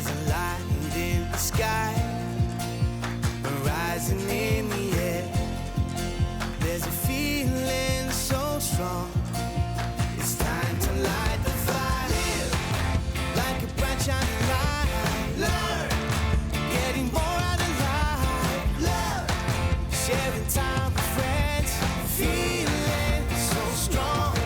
There's a light in the sky, rising in the air. There's a feeling so strong. It's time to light the fire, like a bright shining light. Learn, getting more out of life. Love, sharing time with friends, feeling so strong.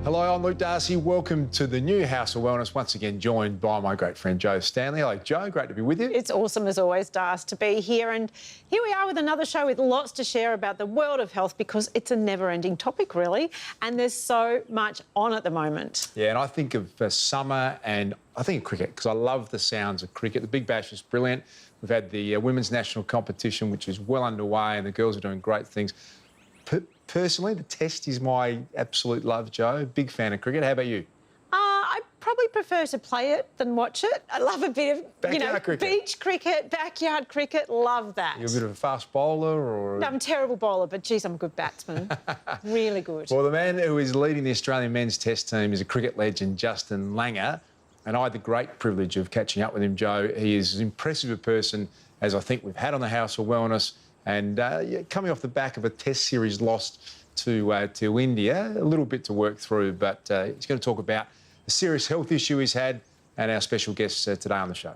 Hello, I'm Luke Darcy. Welcome to the new House of Wellness, once again joined by my great friend Joe Stanley. Hello, Joe. Great to be with you. It's awesome, as always, Darcy, to be here. And here we are with another show with lots to share about the world of health, because it's a never-ending topic, really, and there's so much on at the moment. Yeah, and I think of summer and I think of cricket, because I love the sounds of cricket. The Big Bash is brilliant. We've had the women's national competition, which is well underway, and the girls are doing great things. Personally, the Test is my absolute love, Joe. Big fan of cricket. How about you? I probably prefer to play it than watch it. I love a bit of, cricket. beach cricket, backyard cricket. Love that. You're a bit of a fast bowler, or...? No, I'm a terrible bowler, but, geez, I'm a good batsman. Really good. Well, the man who is leading the Australian men's Test team is a cricket legend, Justin Langer, and I had the great privilege of catching up with him, Joe. He is as impressive a person as I think we've had on the House of Wellness. And coming off the back of a Test series lost to India, a little bit to work through, but he's going to talk about a serious health issue he's had and our special guest today on the show.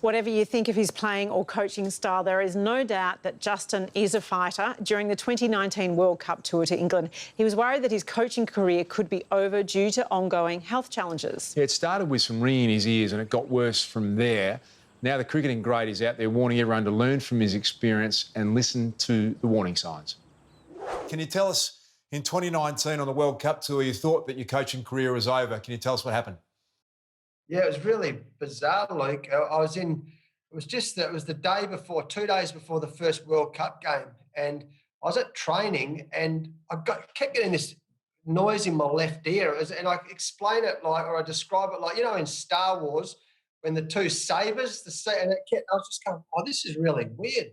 Whatever you think of his playing or coaching style, there is no doubt that Justin is a fighter. During the 2019 World Cup tour to England, he was worried that his coaching career could be over due to ongoing health challenges. Yeah, it started with some ringing in his ears and it got worse from there. Now the cricketing great is out there warning everyone to learn from his experience and listen to the warning signs. Can you tell us, in 2019 on the World Cup tour, you thought that your coaching career was over. Can you tell us what happened? Yeah, it was really bizarre, Luke. It was the day before, 2 days before the first World Cup game, and I was at training and kept getting this noise in my left ear. And I explain it or I describe it like, in Star Wars, when the two sabers, I was just going, oh, this is really weird.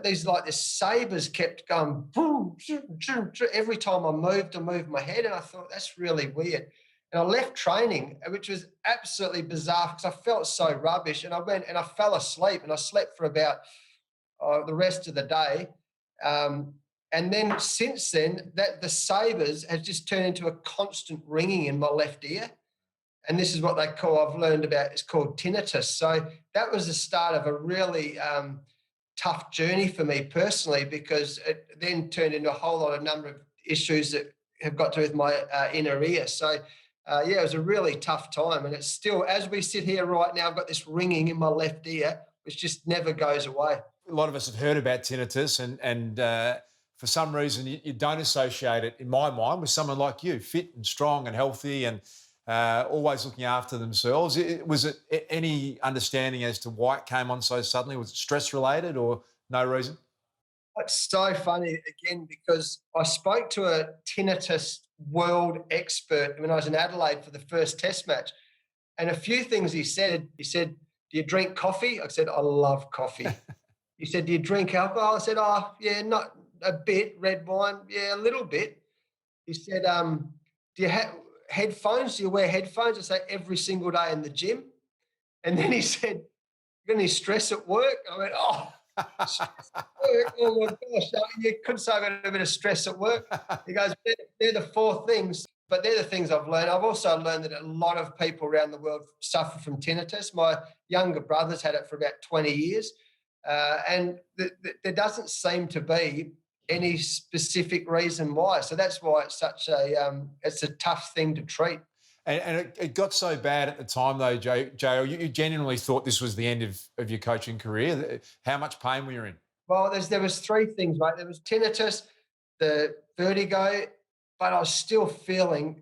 These sabers kept going boom, every time I moved my head, and I thought that's really weird. And I left training, which was absolutely bizarre because I felt so rubbish. And I went and I fell asleep, and I slept for about the rest of the day. And then since then, the sabers has just turned into a constant ringing in my left ear. And this is what I've learned about, it's called tinnitus. So that was the start of a really tough journey for me personally, because it then turned into a whole lot of number of issues that have got to do with my inner ear. So, it was a really tough time. And it's still, as we sit here right now, I've got this ringing in my left ear, which just never goes away. A lot of us have heard about tinnitus and for some reason you don't associate it, in my mind, with someone like you, fit and strong and healthy and always looking after themselves. Was it any understanding as to why it came on so suddenly? Was it stress-related or no reason? It's so funny, again, because I spoke to a tinnitus world expert when I was in Adelaide for the first Test match, and a few things he said, do you drink coffee? I said, I love coffee. He said, do you drink alcohol? I said, oh, yeah, not a bit. Red wine, yeah, a little bit. He said, do you have headphones? Do you wear headphones? I say, every single day in the gym. And then he said, you got any stress at work? I went, oh, stress at work? Oh my gosh, you could say I got a bit of stress at work. He goes, they're the four things, but they're the things I've learned. I've also learned that a lot of people around the world suffer from tinnitus. My younger brother's had it for about 20 years. And there doesn't seem to be any specific reason why. So that's why it's such it's a tough thing to treat. And it got so bad at the time, though, Joe, you genuinely thought this was the end of your coaching career. How much pain were you in? Well, there was three things, mate. There was tinnitus, the vertigo, but I was feeling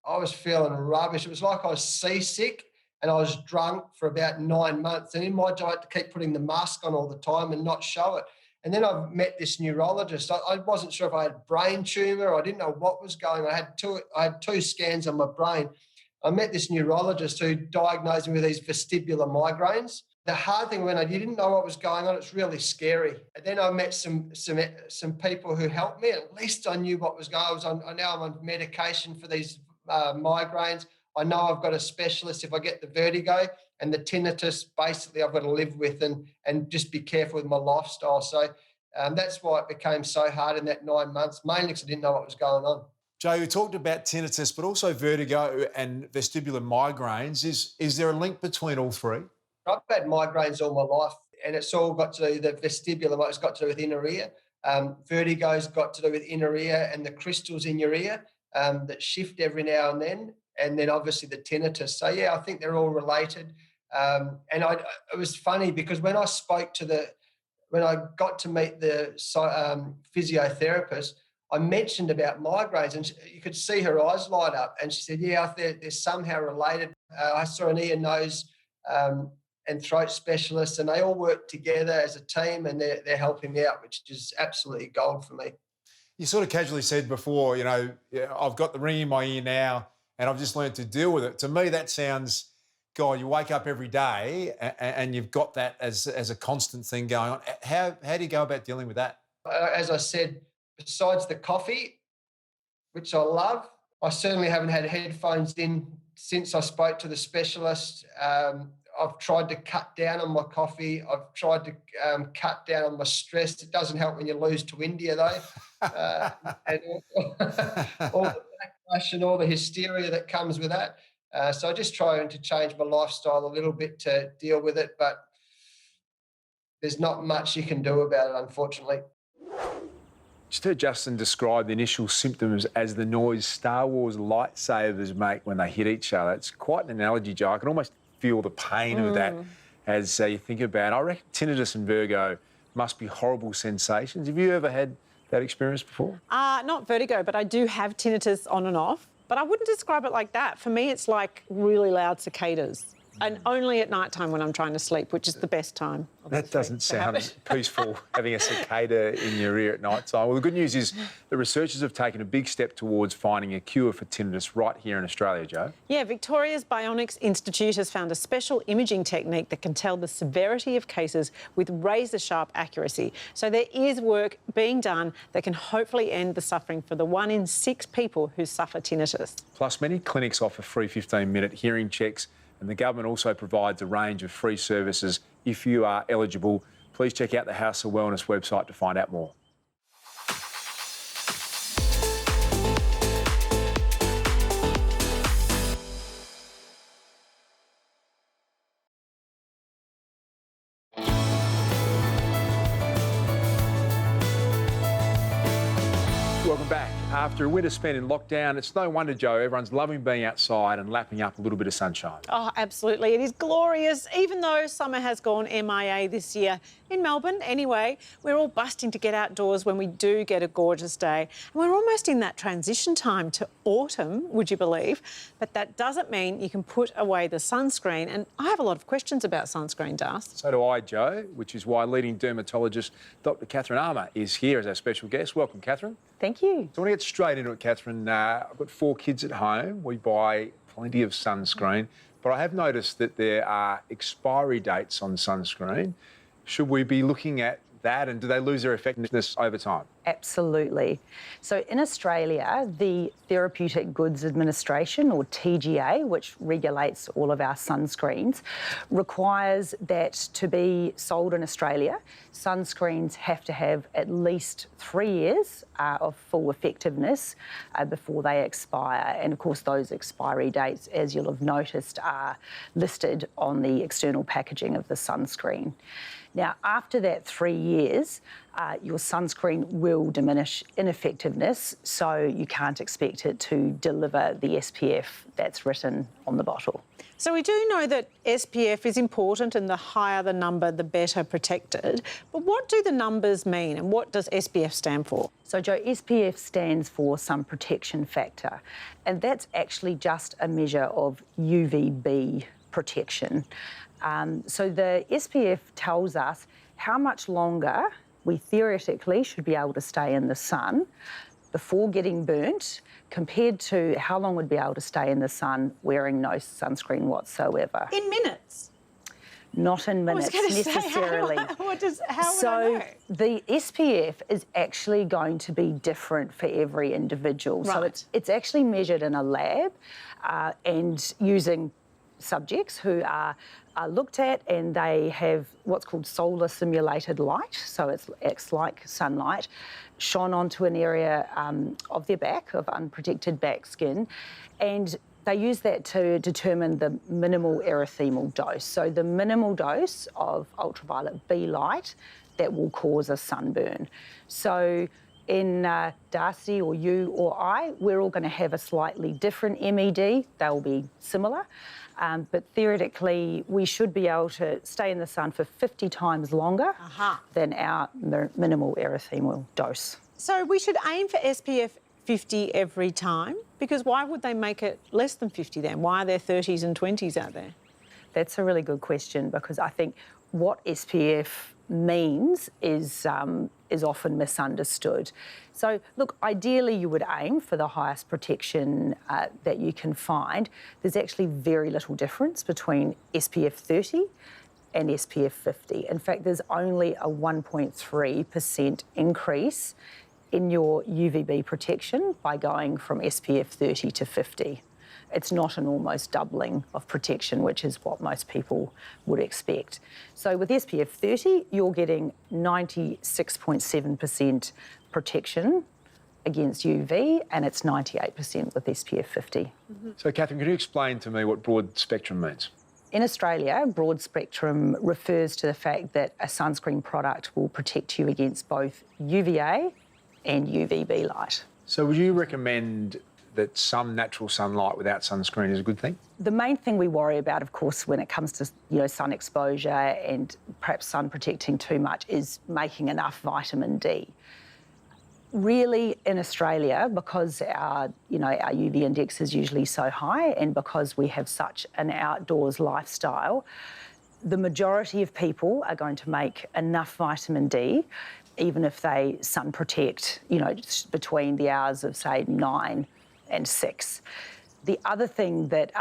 rubbish. It was like I was seasick and I was drunk for about 9 months. And in my job, I had to keep putting the mask on all the time and not show it. And then I met this neurologist. I wasn't sure if I had a brain tumour. I didn't know what was going on. I had two scans on my brain. I met this neurologist who diagnosed me with these vestibular migraines. The hard thing when you didn't know what was going on, it's really scary. And then I met some people who helped me. At least I knew what was going on. I'm on medication for these migraines. I know I've got a specialist if I get the vertigo, and the tinnitus, basically, I've got to live with and just be careful with my lifestyle. So that's why it became so hard in that 9 months, mainly because I didn't know what was going on. Joe, you talked about tinnitus, but also vertigo and vestibular migraines. Is there a link between all three? I've had migraines all my life, and it's all got to do, the vestibular, it's got to do with inner ear. Vertigo's got to do with inner ear and the crystals in your ear that shift every now and then obviously the tinnitus. So, yeah, I think they're all related. It was funny because when I got to meet the physiotherapist, I mentioned about migraines, and you could see her eyes light up. And she said, yeah, they're somehow related. I saw an ear, nose and throat specialist, and they all work together as a team, and they're helping me out, which is absolutely gold for me. You sort of casually said before, I've got the ring in my ear now and I've just learned to deal with it. To me, that sounds, God, you wake up every day and you've got that as a constant thing going on. How do you go about dealing with that? As I said, besides the coffee, which I love, I certainly haven't had headphones in since I spoke to the specialist. I've tried to cut down on my coffee. I've tried to cut down on my stress. It doesn't help when you lose to India, though. And all the backlash and all the hysteria that comes with that. So I just trying to change my lifestyle a little bit to deal with it, but there's not much you can do about it, unfortunately. Just heard Justin describe the initial symptoms as the noise Star Wars lightsabers make when they hit each other. It's quite an analogy, Joe. I can almost feel the pain of that as you think about it. I reckon tinnitus and vertigo must be horrible sensations. Have you ever had that experience before? Not vertigo, but I do have tinnitus on and off. But I wouldn't describe it like that. For me, it's like really loud cicadas. And only at night time when I'm trying to sleep, which is the best time. That doesn't sound peaceful, having a cicada in your ear at night time. Well, the good news is the researchers have taken a big step towards finding a cure for tinnitus right here in Australia, Joe. Yeah, Victoria's Bionics Institute has found a special imaging technique that can tell the severity of cases with razor-sharp accuracy. So there is work being done that can hopefully end the suffering for the 1 in 6 people who suffer tinnitus. Plus, many clinics offer free 15-minute hearing checks, and the government also provides a range of free services. If you are eligible, please check out the House of Wellness website to find out more. Welcome back. After a winter spent in lockdown, it's no wonder, Joe, everyone's loving being outside and lapping up a little bit of sunshine. Oh, absolutely. It is glorious, even though summer has gone MIA this year. In Melbourne, anyway, we're all busting to get outdoors when we do get a gorgeous day. And we're almost in that transition time to autumn, would you believe? But that doesn't mean you can put away the sunscreen. And I have a lot of questions about sunscreen, Darcy. So do I, Joe, which is why leading dermatologist Dr. Catherine Armour is here as our special guest. Welcome, Catherine. Thank you. So I want to get straight into it, Catherine. I've got 4 kids at home. We buy plenty of sunscreen, but I have noticed that there are expiry dates on sunscreen. Should we be looking at that, and do they lose their effectiveness over time? Absolutely. So in Australia, the Therapeutic Goods Administration, or TGA, which regulates all of our sunscreens, requires that to be sold in Australia, sunscreens have to have at least 3 years of full effectiveness before they expire. And of course, those expiry dates, as you'll have noticed, are listed on the external packaging of the sunscreen. Now, after that 3 years, your sunscreen will diminish in effectiveness, so you can't expect it to deliver the SPF that's written on the bottle. So we do know that SPF is important, and the higher the number, the better protected. But what do the numbers mean, and what does SPF stand for? So, Joe, SPF stands for sun protection factor, and that's actually just a measure of UVB protection. So the SPF tells us how much longer we theoretically should be able to stay in the sun before getting burnt, compared to how long we'd be able to stay in the sun wearing no sunscreen whatsoever. In minutes? not in I was minutes going to say, necessarily. how would I So know? the SPF is actually going to be different for every individual. So Right. it's actually measured in a lab and using subjects who are looked at, and they have what's called solar simulated light. So it acts like sunlight shone onto an area of their back, of unprotected back skin, and they use that to determine the minimal erythemal dose. So the minimal dose of ultraviolet B light that will cause a sunburn. So in Darcy or you or I, we're all going to have a slightly different MED. They'll be similar. But theoretically, we should be able to stay in the sun for 50 times longer than our minimal erythemal dose. So we should aim for SPF 50 every time, because why would they make it less than 50 then? Why are there 30s and 20s out there? That's a really good question, because I think what SPF means is often misunderstood. So, look, ideally you would aim for the highest protection that you can find. There's actually very little difference between SPF 30 and SPF 50. In fact, there's only a 1.3% increase in your UVB protection by going from SPF 30 to 50. It's not an almost doubling of protection, which is what most people would expect. So with SPF 30, you're getting 96.7% protection against UV, and it's 98% with SPF 50. So, Catherine, can you explain to me what broad spectrum means? In Australia, broad spectrum refers to the fact that a sunscreen product will protect you against both UVA and UVB light. So would you recommend that some natural sunlight without sunscreen is a good thing? The main thing we worry about, of course, when it comes to sun exposure and perhaps sun protecting too much, is making enough vitamin D. Really, in Australia, because our UV index is usually so high, and because we have such an outdoors lifestyle, the majority of people are going to make enough vitamin D, even if they sun protect, between the hours of, say, 9 and 6. The other thing that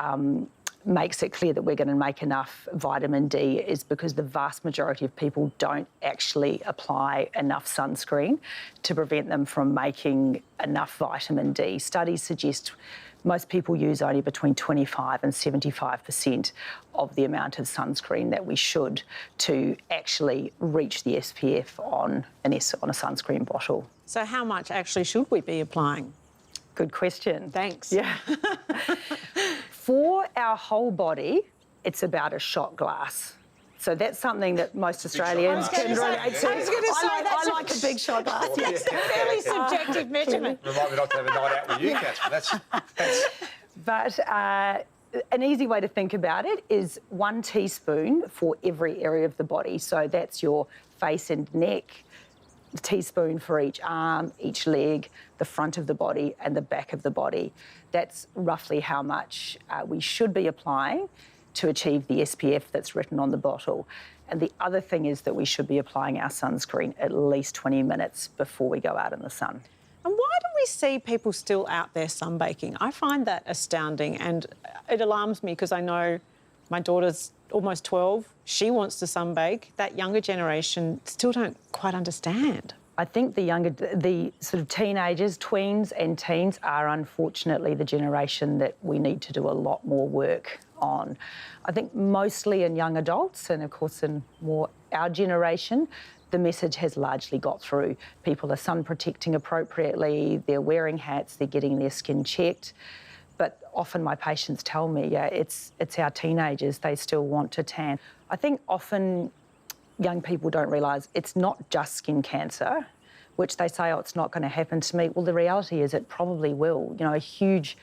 makes it clear that we're going to make enough vitamin D is because the vast majority of people don't actually apply enough sunscreen to prevent them from making enough vitamin D. Studies suggest most people use only between 25 and 75% of the amount of sunscreen that we should to actually reach the SPF on a sunscreen bottle. So how much actually should we be applying? Good question. Thanks. Yeah. For our whole body, it's about a shot glass. So that's something that most Australians can relate to. I like a big shot glass. That's a fairly subjective measurement. Remind me not to have a night out with you, Catherine. But an easy way to think about it is 1 teaspoon for every area of the body. So that's your face and neck, a teaspoon for each arm, each leg, the front of the body and the back of the body. That's roughly how much we should be applying to achieve the SPF that's written on the bottle. And the other thing is that we should be applying our sunscreen at least 20 minutes before we go out in the sun. And why do we see people still out there sunbaking? I find that astounding, and it alarms me because I know my daughter's almost 12. She wants to sunbake. That younger generation still don't quite understand. I think the sort of teenagers, tweens and teens are unfortunately the generation that we need to do a lot more work on. I think mostly in young adults, and of course in more our generation, the message has largely got through. People are sun protecting appropriately, they're wearing hats, they're getting their skin checked. But often my patients tell me, it's our teenagers, they still want to tan. I think often young people don't realise it's not just skin cancer, which they say, it's not going to happen to me. Well, the reality is it probably will. A huge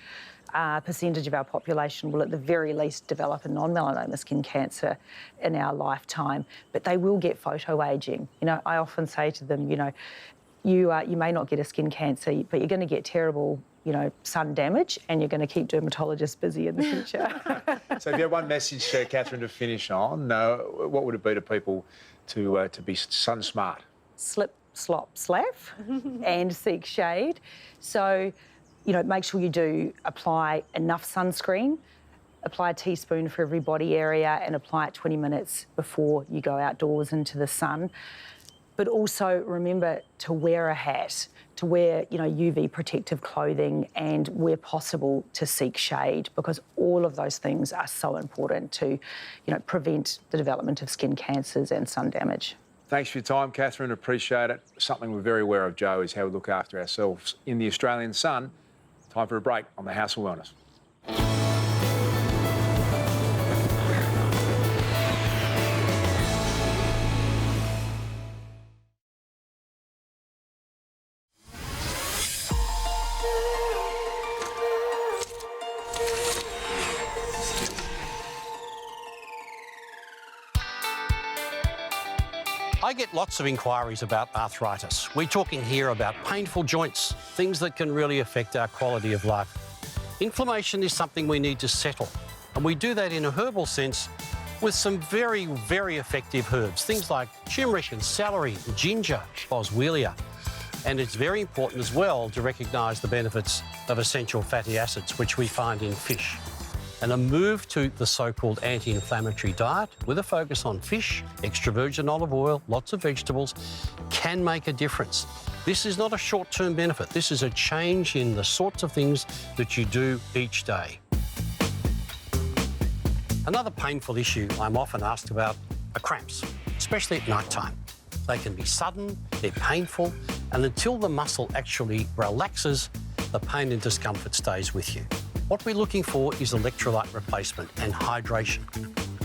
percentage of our population will at the very least develop a non-melanoma skin cancer in our lifetime, but they will get photoaging. I often say to them, you may not get a skin cancer, but you're going to get terrible sun damage, and you're going to keep dermatologists busy in the future. So if you had one message, Catherine, to finish on, what would it be to people to be sun smart? Slip, slop, slap, and seek shade. So, make sure you do apply enough sunscreen. Apply a teaspoon for every body area and apply it 20 minutes before you go outdoors into the sun. But also remember to wear a hat, to wear, UV protective clothing, and where possible to seek shade, because all of those things are so important to, prevent the development of skin cancers and sun damage. Thanks for your time, Catherine. Appreciate it. Something we're very aware of, Joe, is how we look after ourselves in the Australian sun. Time for a break on the House of Wellness. I get lots of inquiries about arthritis. We're talking here about painful joints, things that can really affect our quality of life. Inflammation is something we need to settle, and we do that in a herbal sense with some very, very effective herbs, things like turmeric and celery, ginger, boswellia. And it's very important as well to recognise the benefits of essential fatty acids, which we find in fish. And a move to the so-called anti-inflammatory diet with a focus on fish, extra virgin olive oil, lots of vegetables, can make a difference. This is not a short-term benefit. This is a change in the sorts of things that you do each day. Another painful issue I'm often asked about are cramps, especially at night time. They can be sudden, they're painful, and until the muscle actually relaxes, the pain and discomfort stays with you. What we're looking for is electrolyte replacement and hydration.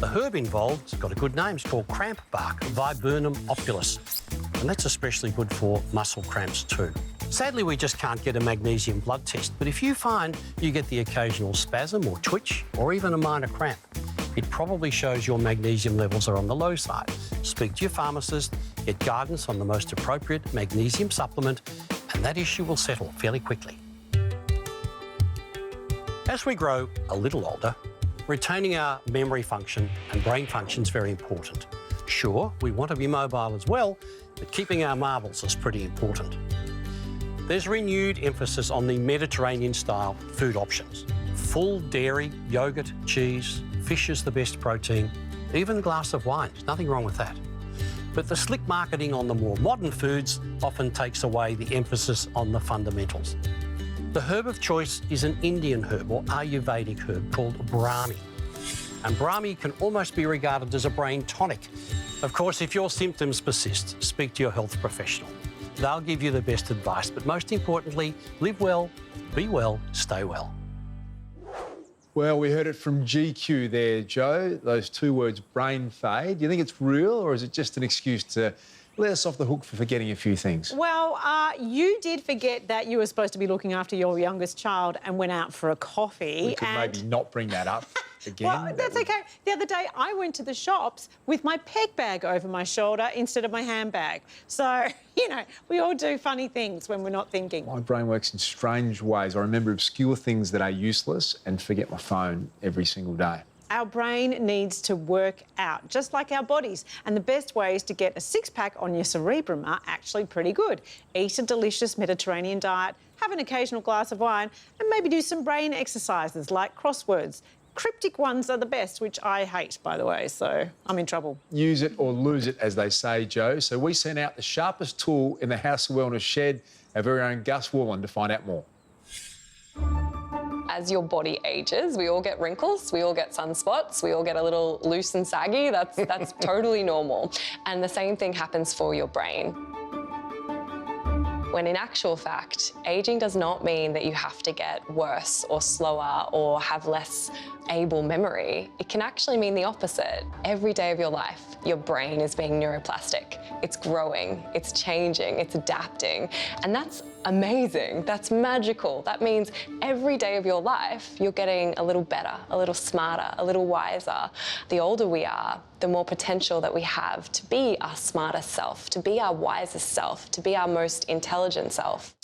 The herb involved's got a good name. It's called cramp bark, Viburnum opulus, and that's especially good for muscle cramps too. Sadly, we just can't get a magnesium blood test, but if you find you get the occasional spasm or twitch or even a minor cramp, it probably shows your magnesium levels are on the low side. Speak to your pharmacist, get guidance on the most appropriate magnesium supplement, and that issue will settle fairly quickly. As we grow a little older, retaining our memory function and brain function is very important. Sure, we want to be mobile as well, but keeping our marbles is pretty important. There's renewed emphasis on the Mediterranean-style food options. Full dairy, yogurt, cheese, fish is the best protein, even a glass of wine. There's nothing wrong with that. But the slick marketing on the more modern foods often takes away the emphasis on the fundamentals. The herb of choice is an Indian herb or Ayurvedic herb called Brahmi. And Brahmi can almost be regarded as a brain tonic. Of course, if your symptoms persist, speak to your health professional. They'll give you the best advice, but most importantly, live well, be well, stay well. Well, we heard it from GQ there, Joe, those two words, brain fade. Do you think it's real, or is it just an excuse to let us off the hook for forgetting a few things? Well, you did forget that you were supposed to be looking after your youngest child and went out for a coffee. We could maybe not bring that up again. Well, that's okay. The other day, I went to the shops with my peg bag over my shoulder instead of my handbag. So, we all do funny things when we're not thinking. My brain works in strange ways. I remember obscure things that are useless and forget my phone every single day. Our brain needs to work out, just like our bodies. And the best ways to get a six-pack on your cerebrum are actually pretty good. Eat a delicious Mediterranean diet, have an occasional glass of wine, and maybe do some brain exercises like crosswords. Cryptic ones are the best, which I hate, by the way, so I'm in trouble. Use it or lose it, as they say, Joe. So we sent out the sharpest tool in the House of Wellness shed, our very own Gus Woolen, to find out more. As your body ages, we all get wrinkles, we all get sunspots, we all get a little loose and saggy. That's totally normal. And the same thing happens for your brain. When in actual fact, aging does not mean that you have to get worse or slower or have less able memory. It can actually mean the opposite. Every day of your life, your brain is being neuroplastic. It's growing, it's changing, it's adapting. And that's amazing, that's magical. That means every day of your life, you're getting a little better, a little smarter, a little wiser. The older we are, the more potential that we have to be our smarter self, to be our wisest self, to be our most intelligent self.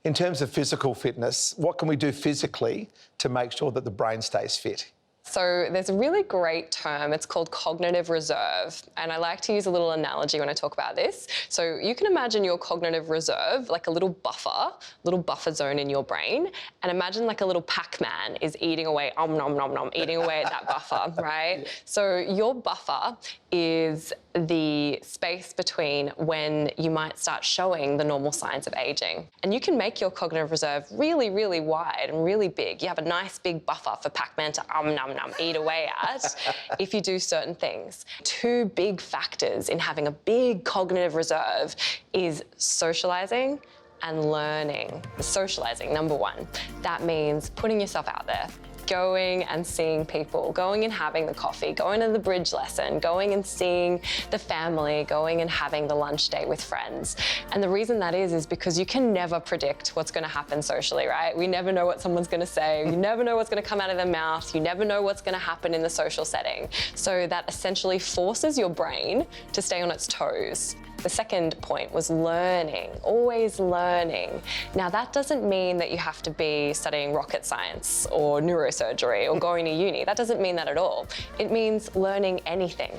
In terms of physical fitness, what can we do physically to make sure that the brain stays fit? So there's a really great term, it's called cognitive reserve. And I like to use a little analogy when I talk about this. So you can imagine your cognitive reserve like a little buffer zone in your brain. And imagine like a little Pac-Man is eating away, nom nom nom, eating away at that buffer, right? So your buffer is the space between when you might start showing the normal signs of aging. And you can make your cognitive reserve really, really wide and really big. You have a nice big buffer for Pac-Man to nom eat away at if you do certain things. Two big factors in having a big cognitive reserve is socializing and learning. Socializing, number one. That means putting yourself out there. Going and seeing people, going and having the coffee, going to the bridge lesson, going and seeing the family, going and having the lunch date with friends. And the reason that is because you can never predict what's going to happen socially, right? We never know what someone's going to say. You never know what's going to come out of their mouth. You never know what's going to happen in the social setting. So that essentially forces your brain to stay on its toes. The second point was learning, always learning. Now, that doesn't mean that you have to be studying rocket science or neurosurgery or going to uni. That doesn't mean that at all. It means learning anything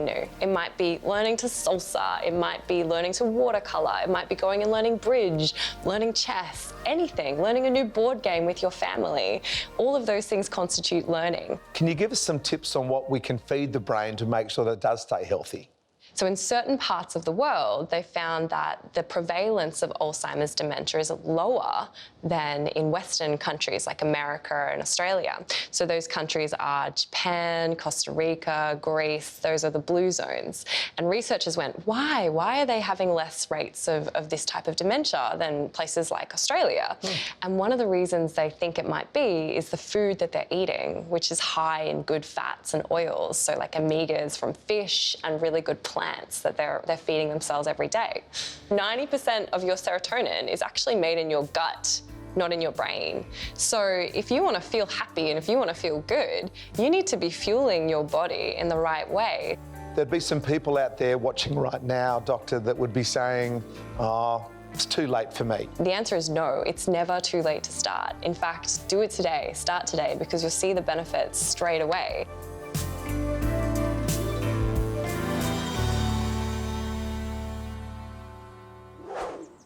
new. It might be learning to salsa. It might be learning to watercolor. It might be going and learning bridge, learning chess, anything, learning a new board game with your family. All of those things constitute learning. Can you give us some tips on what we can feed the brain to make sure that it does stay healthy? So in certain parts of the world, they found that the prevalence of Alzheimer's dementia is lower than in Western countries like America and Australia. So those countries are Japan, Costa Rica, Greece. Those are the blue zones. And researchers went, why? Why are they having less rates of this type of dementia than places like Australia? And one of the reasons they think it might be is the food that they're eating, which is high in good fats and oils. So like omegas from fish and really good plants that they're feeding themselves every day. 90% of your serotonin is actually made in your gut, not in your brain. So if you want to feel happy and if you want to feel good, you need to be fueling your body in the right way. There'd be some people out there watching right now, Doctor, that would be saying, oh, it's too late for me. The answer is no, it's never too late to start. In fact, do it today, start today, because you'll see the benefits straight away.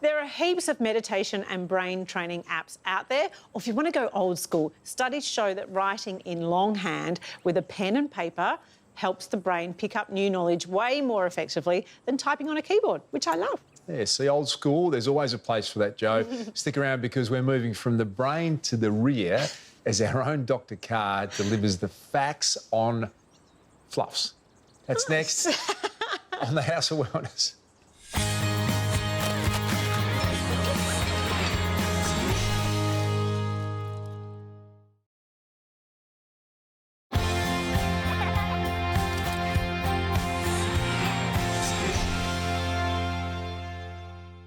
There are heaps of meditation and brain training apps out there, or if you want to go old school, studies show that writing in longhand with a pen and paper helps the brain pick up new knowledge way more effectively than typing on a keyboard, which I love. Yeah, see, old school, there's always a place for that, Joe. Stick around because we're moving from the brain to the rear as our own Dr. Carr delivers the facts on fluffs. That's next on the House of Wellness.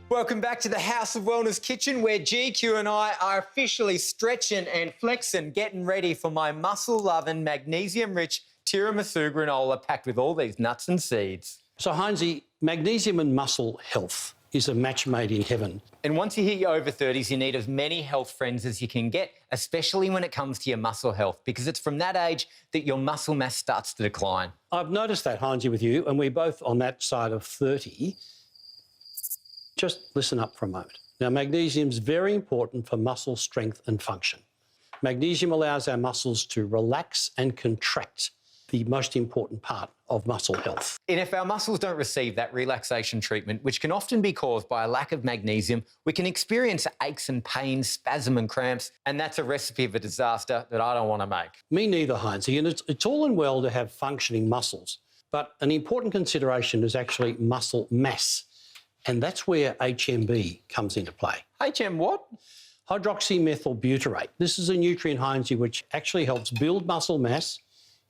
Welcome back to the House of Wellness kitchen, where GQ and I are officially stretching and flexing, getting ready for my muscle-loving, magnesium-rich tiramisu granola packed with all these nuts and seeds. So, Heinzie, magnesium and muscle health is a match made in heaven. And once you hit your over 30s, you need as many health friends as you can get, especially when it comes to your muscle health, because it's from that age that your muscle mass starts to decline. I've noticed that, Heinzie, with you, and we're both on that side of 30. Just listen up for a moment. Now, magnesium's very important for muscle strength and function. Magnesium allows our muscles to relax and contract, the most important part of muscle health. And if our muscles don't receive that relaxation treatment, which can often be caused by a lack of magnesium, we can experience aches and pains, spasm and cramps, and that's a recipe for disaster that I don't want to make. Me neither, Heinzie, and it's all and well to have functioning muscles, but an important consideration is actually muscle mass. And that's where HMB comes into play. HM what? Hydroxymethylbutyrate. This is a nutrient, Heinzie, which actually helps build muscle mass.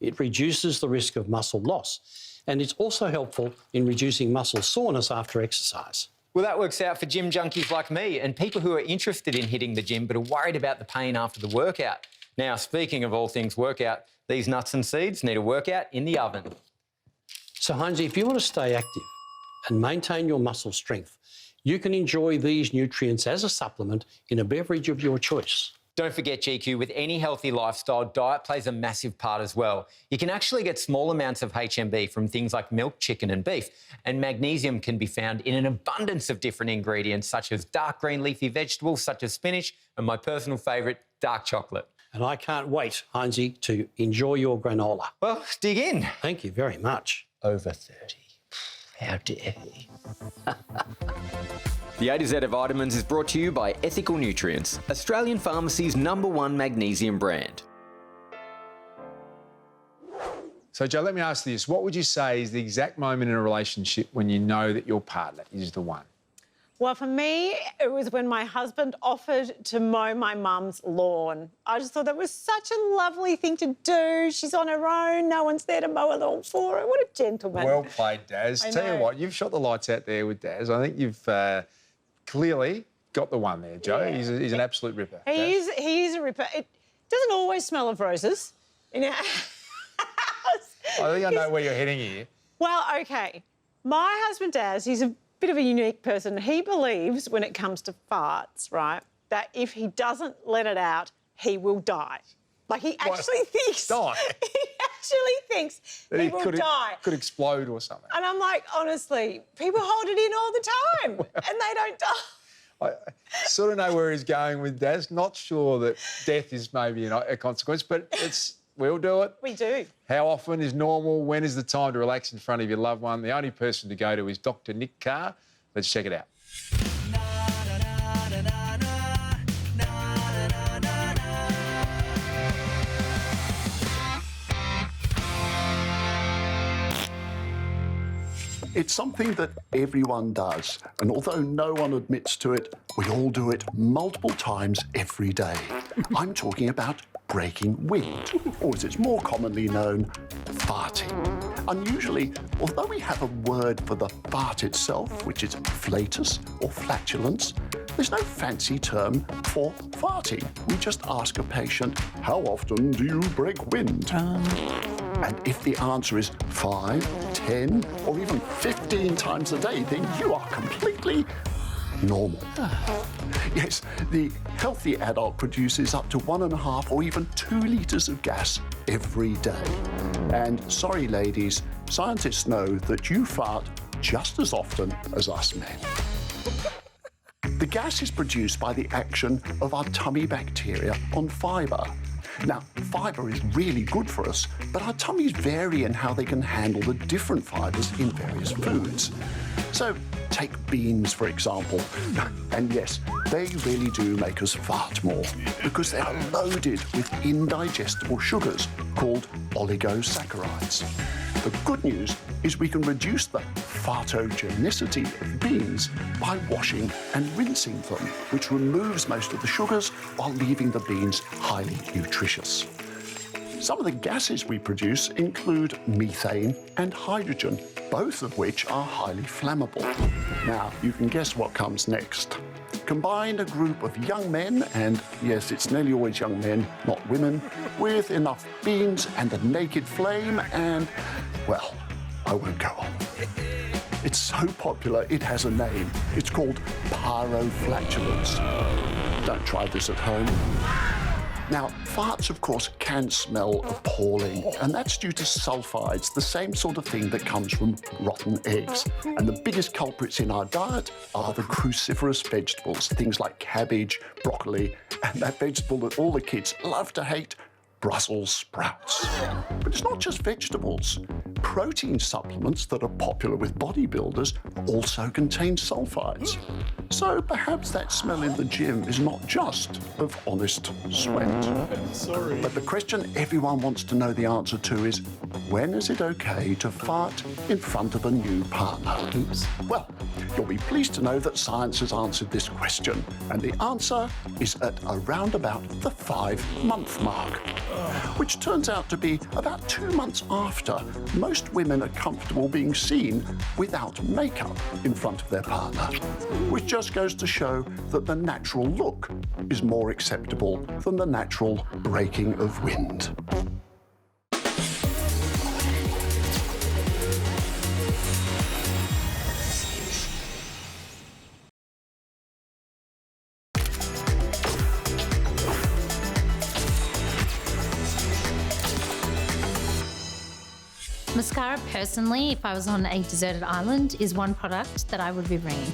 It reduces the risk of muscle loss. And it's also helpful in reducing muscle soreness after exercise. Well, that works out for gym junkies like me and people who are interested in hitting the gym but are worried about the pain after the workout. Now, speaking of all things workout, these nuts and seeds need a workout in the oven. So, Heinzie, if you want to stay active and maintain your muscle strength, you can enjoy these nutrients as a supplement in a beverage of your choice. Don't forget, GQ, with any healthy lifestyle, diet plays a massive part as well. You can actually get small amounts of HMB from things like milk, chicken and beef, and magnesium can be found in an abundance of different ingredients, such as dark green leafy vegetables, such as spinach, and my personal favourite, dark chocolate. And I can't wait, Heinzie, to enjoy your granola. Well, dig in. Thank you very much. Over 30. How dare he? The A to Z of Vitamins is brought to you by Ethical Nutrients, Australian Pharmacy's #1 magnesium brand. So, Joe, let me ask this. What would you say is the exact moment in a relationship when you know that your partner is the one? Well, for me, it was when my husband offered to mow my mum's lawn. I just thought that was such a lovely thing to do. She's on her own. No one's there to mow her lawn for her. What a gentleman. Well played, Daz. I Tell you know. what, you've shot the lights out there with Daz. I think you've clearly got the one there, Joe. Yeah. He's an absolute ripper. He is a ripper. It doesn't always smell of roses in our house. I think I know where you're heading here. Well, OK. My husband, Daz, he's a bit of a unique person. He believes when it comes to farts, right, that if he doesn't let it out, he will die. Like, he actually thinks... Die? He actually thinks he will die. Could explode or something. And I'm like, honestly, people hold it in all the time and they don't die. I sort of know where he's going with Daz. Not sure that death is maybe a consequence, but we'll do it. We do. How often is normal? When is the time to relax in front of your loved one? The only person to go to is Dr. Nick Carr. Let's check it out. It's something that everyone does, and although no one admits to it, we all do it multiple times every day. I'm talking about breaking wind, or as it's more commonly known, farting. Unusually, although we have a word for the fart itself, which is flatus or flatulence, there's no fancy term for farting. We just ask a patient, how often do you break wind? And if the answer is 5, 10, or even 15 times a day, then you are completely normal. Yes, the healthy adult produces up to 1.5 or even 2 litres of gas every day. And sorry, ladies, scientists know that you fart just as often as us men. The gas is produced by the action of our tummy bacteria on fibre. Now, fibre is really good for us, but our tummies vary in how they can handle the different fibres in various foods. So, take beans, for example. And yes, they really do make us fart more because they are loaded with indigestible sugars called oligosaccharides. The good news is we can reduce the fartogenicity of beans by washing and rinsing them, which removes most of the sugars while leaving the beans highly nutritious. Some of the gases we produce include methane and hydrogen, both of which are highly flammable. Now, you can guess what comes next. Combine a group of young men, and yes, it's nearly always young men, not women, with enough beans and a naked flame, and, well, I won't go on. It's so popular, it has a name. It's called pyroflatulence. Don't try this at home. Now, farts, of course, can smell appalling, and that's due to sulfides, the same sort of thing that comes from rotten eggs. And the biggest culprits in our diet are the cruciferous vegetables, things like cabbage, broccoli, and that vegetable that all the kids love to hate, Brussels sprouts. But it's not just vegetables. Protein supplements that are popular with bodybuilders also contain sulfides. So perhaps that smell in the gym is not just of honest sweat. Sorry. But the question everyone wants to know the answer to is, when is it okay to fart in front of a new partner? Oops. Well, you'll be pleased to know that science has answered this question, and the answer is at around about the 5-month mark, which turns out to be about 2 months after most women are comfortable being seen without makeup in front of their partner, which just goes to show that the natural look is more acceptable than the natural breaking of wind. Mascara, personally, if I was on a deserted island, is one product that I would be bringing.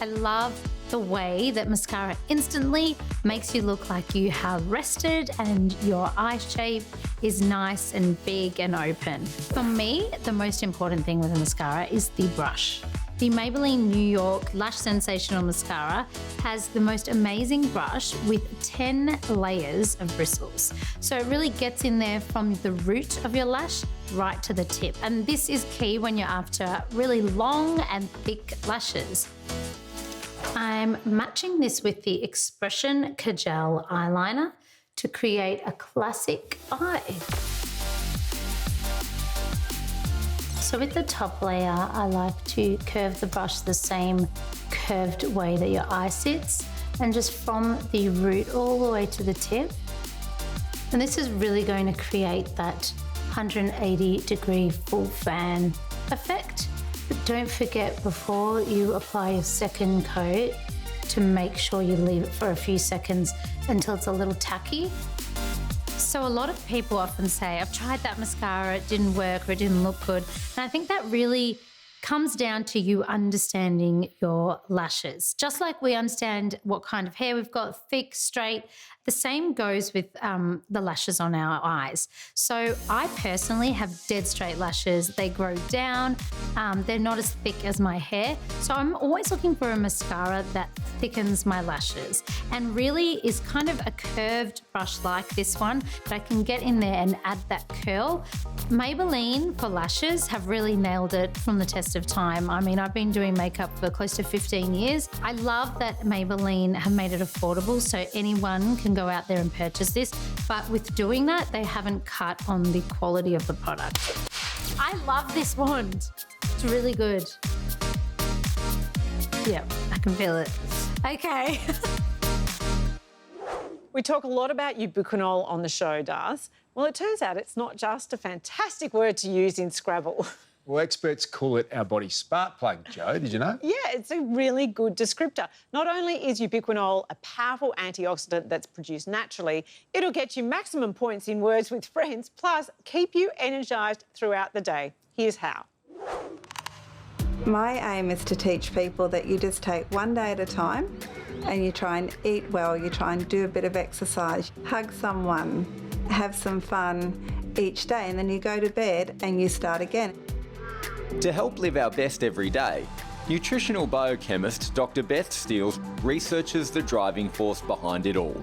I love the way that mascara instantly makes you look like you have rested and your eye shape is nice and big and open. For me, the most important thing with a mascara is the brush. The Maybelline New York Lash Sensational Mascara has the most amazing brush with 10 layers of bristles. So it really gets in there from the root of your lash right to the tip. And this is key when you're after really long and thick lashes. I'm matching this with the Expression Kajal eyeliner to create a classic eye. So with the top layer, I like to curve the brush the same curved way that your eye sits, and just from the root all the way to the tip. And this is really going to create that 180-degree full fan effect. But don't forget, before you apply your second coat, to make sure you leave it for a few seconds until it's a little tacky. So a lot of people often say, I've tried that mascara, it didn't work or it didn't look good. And I think that really comes down to you understanding your lashes. Just like we understand what kind of hair we've got, thick, straight, the same goes with the lashes on our eyes. So I personally have dead straight lashes. They grow down. They're not as thick as my hair. So I'm always looking for a mascara that thickens my lashes and really is kind of a curved brush like this one that I can get in there and add that curl. Maybelline for lashes have really nailed it from the test of time. I mean, I've been doing makeup for close to 15 years. I love that Maybelline have made it affordable so anyone can go out there and purchase this. But with doing that, they haven't cut on the quality of the product. I love this wand. It's really good. Yeah, I can feel it. Okay. We talk a lot about ubiquinol on the show, Darcy. Well, it turns out it's not just a fantastic word to use in Scrabble. Well, experts call it our body spark plug, Jo. Did you know? Yeah, it's a really good descriptor. Not only is ubiquinol a powerful antioxidant that's produced naturally, it'll get you maximum points in Words with Friends, plus keep you energised throughout the day. Here's how. My aim is to teach people that you just take one day at a time and you try and eat well, you try and do a bit of exercise, hug someone, have some fun each day, and then you go to bed and you start again. To help live our best every day, nutritional biochemist Dr. Beth Steele researches the driving force behind it all: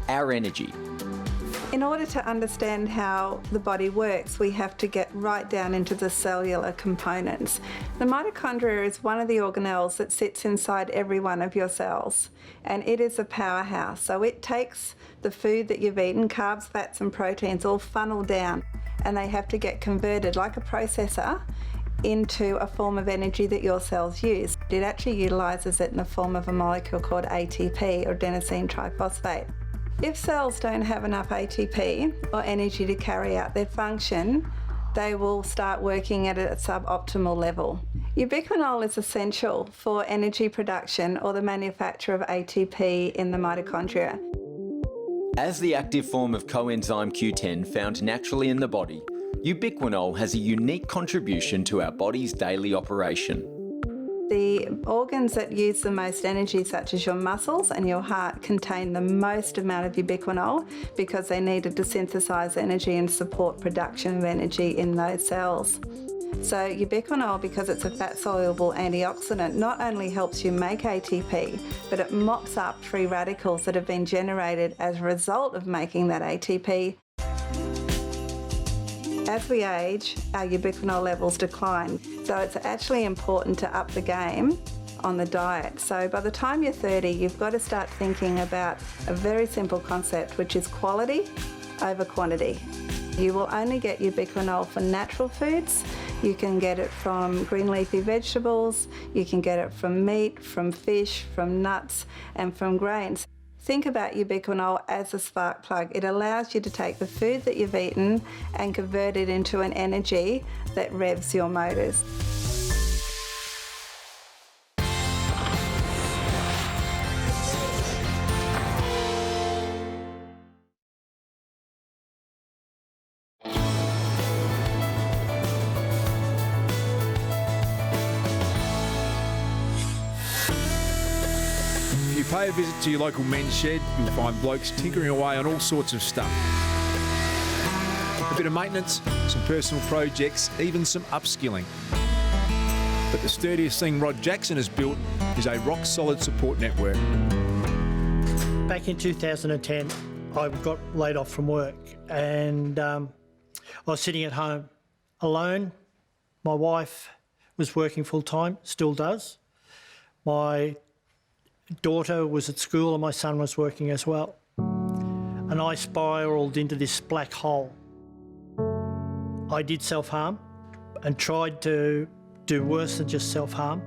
our energy. In order to understand how the body works, we have to get right down into the cellular components. The mitochondria is one of the organelles that sits inside every one of your cells, and it is a powerhouse. So it takes the food that you've eaten, carbs, fats and proteins, all funnel down, and they have to get converted like a processor into a form of energy that your cells use. It actually utilises it in the form of a molecule called ATP, or adenosine triphosphate. If cells don't have enough ATP or energy to carry out their function, they will start working at a suboptimal level. Ubiquinol is essential for energy production or the manufacture of ATP in the mitochondria. As the active form of coenzyme Q10 found naturally in the body, ubiquinol has a unique contribution to our body's daily operation. The organs that use the most energy, such as your muscles and your heart, contain the most amount of ubiquinol because they needed to synthesize energy and support production of energy in those cells. So ubiquinol, because it's a fat-soluble antioxidant, not only helps you make ATP, but it mops up free radicals that have been generated as a result of making that ATP. As we age, our ubiquinol levels decline, so it's actually important to up the game on the diet. So by the time you're 30, you've got to start thinking about a very simple concept, which is quality over quantity. You will only get ubiquinol from natural foods. You can get it from green leafy vegetables, you can get it from meat, from fish, from nuts, and from grains. Think about ubiquinol as a spark plug. It allows you to take the food that you've eaten and convert it into an energy that revs your motors. Pay a visit to your local men's shed. You'll find blokes tinkering away on all sorts of stuff. A bit of maintenance, some personal projects, even some upskilling. But the sturdiest thing Rod Jackson has built is a rock-solid support network. Back in 2010, I got laid off from work and I was sitting at home alone. My wife was working full-time, still does. My daughter was at school and my son was working as well. And I spiralled into this black hole. I did self-harm and tried to do worse than just self-harm.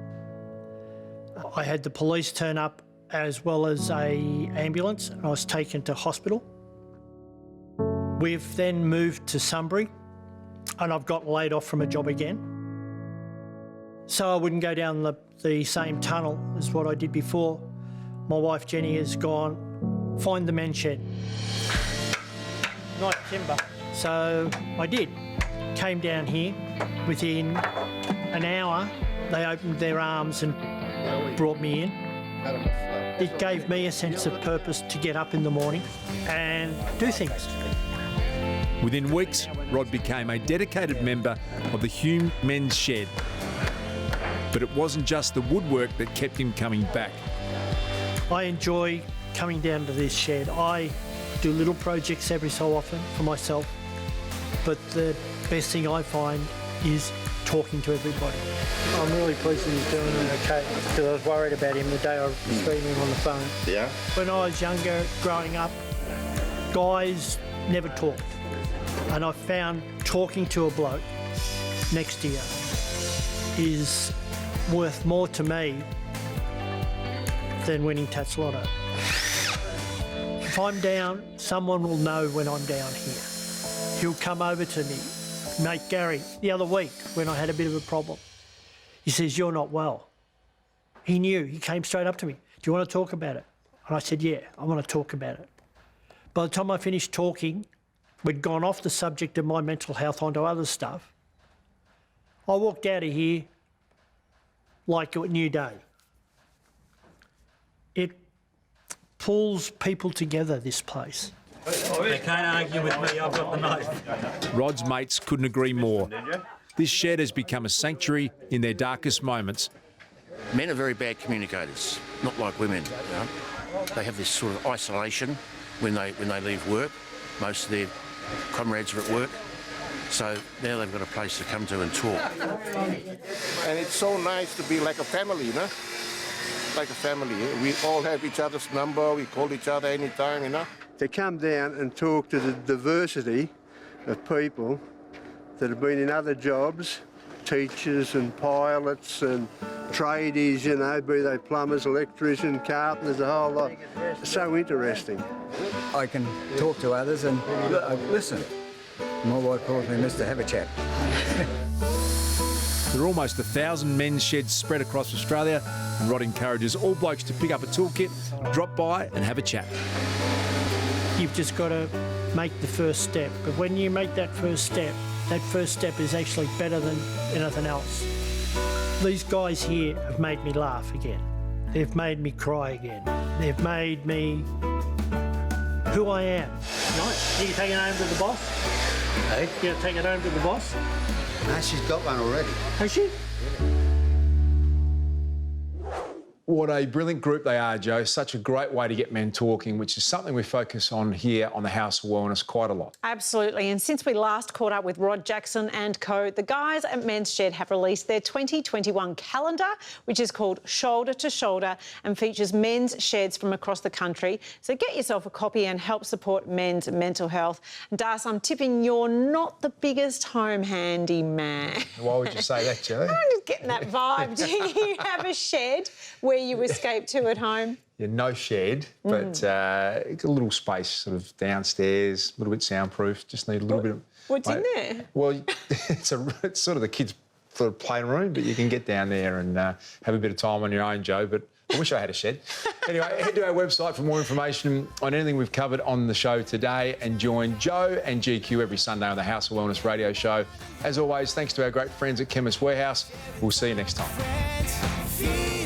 I had the police turn up as well as an ambulance, and I was taken to hospital. We've then moved to Sunbury, and I've got laid off from a job again. So I wouldn't go down the same tunnel as what I did before. My wife Jenny has gone, find the men's shed. Nice timber. So I did. Came down here. Within an hour, they opened their arms and brought me in. It gave me a sense of purpose to get up in the morning and do things. Within weeks, Rod became a dedicated member of the Hume men's shed. But it wasn't just the woodwork that kept him coming back. I enjoy coming down to this shed. I do little projects every so often for myself, but the best thing I find is talking to everybody. I'm really pleased that he's doing okay, because I was worried about him the day I was speaking to him on the phone. Yeah? When I was younger, growing up, guys never talked. And I found talking to a bloke next to you is worth more to me than winning Tats Lotto. If I'm down, someone will know when I'm down here. He'll come over to me. Mate Gary, the other week when I had a bit of a problem, he says, "You're not well." He knew. He came straight up to me. "Do you want to talk about it?" And I said, "Yeah, I want to talk about it." By the time I finished talking, we'd gone off the subject of my mental health onto other stuff. I walked out of here like a new day. It pulls people together, this place. They can't argue with me, I've got the knife. Rod's mates couldn't agree more. This shed has become a sanctuary in their darkest moments. Men are very bad communicators, not like women. You know? They have this sort of isolation when they leave work. Most of their comrades are at work, so now they've got a place to come to and talk. And it's so nice to be like a family, you know? Like a family. We all have each other's number, we call each other anytime, you know? To come down and talk to the diversity of people that have been in other jobs, teachers and pilots and tradies, you know, be they plumbers, electricians, carpenters, a whole lot. It's so interesting. I can talk to others and listen. My wife calls me Mr. Have a Chat. There are almost 1,000 men's sheds spread across Australia, and Rod encourages all blokes to pick up a toolkit, drop by and have a chat. You've just got to make the first step. But when you make that first step is actually better than anything else. These guys here have made me laugh again. They've made me cry again. They've made me who I am. Nice. You can take it home to the boss? Hey? You going to take it home to the boss? No, she's got one already. Has she? What a brilliant group they are, Joe. Such a great way to get men talking, which is something we focus on here on the House of Wellness quite a lot. Absolutely. And since we last caught up with Rod Jackson and co, the guys at Men's Shed have released their 2021 calendar, which is called Shoulder to Shoulder and features men's sheds from across the country. So get yourself a copy and help support men's mental health. Darcy, I'm tipping you're not the biggest home handy man. Why would you say that, Joe? I'm just getting that vibe. Do you have a shed where you escape to at home? Yeah, no shed, but a little space sort of downstairs, a little bit soundproof, just need a little bit of... What's in there? Well, it's sort of the kids' sort of playing room, but you can get down there and have a bit of time on your own, Joe, but I wish I had a shed. Anyway, head to our website for more information on anything we've covered on the show today and join Joe and GQ every Sunday on the House of Wellness radio show. As always, thanks to our great friends at Chemist Warehouse. We'll see you next time.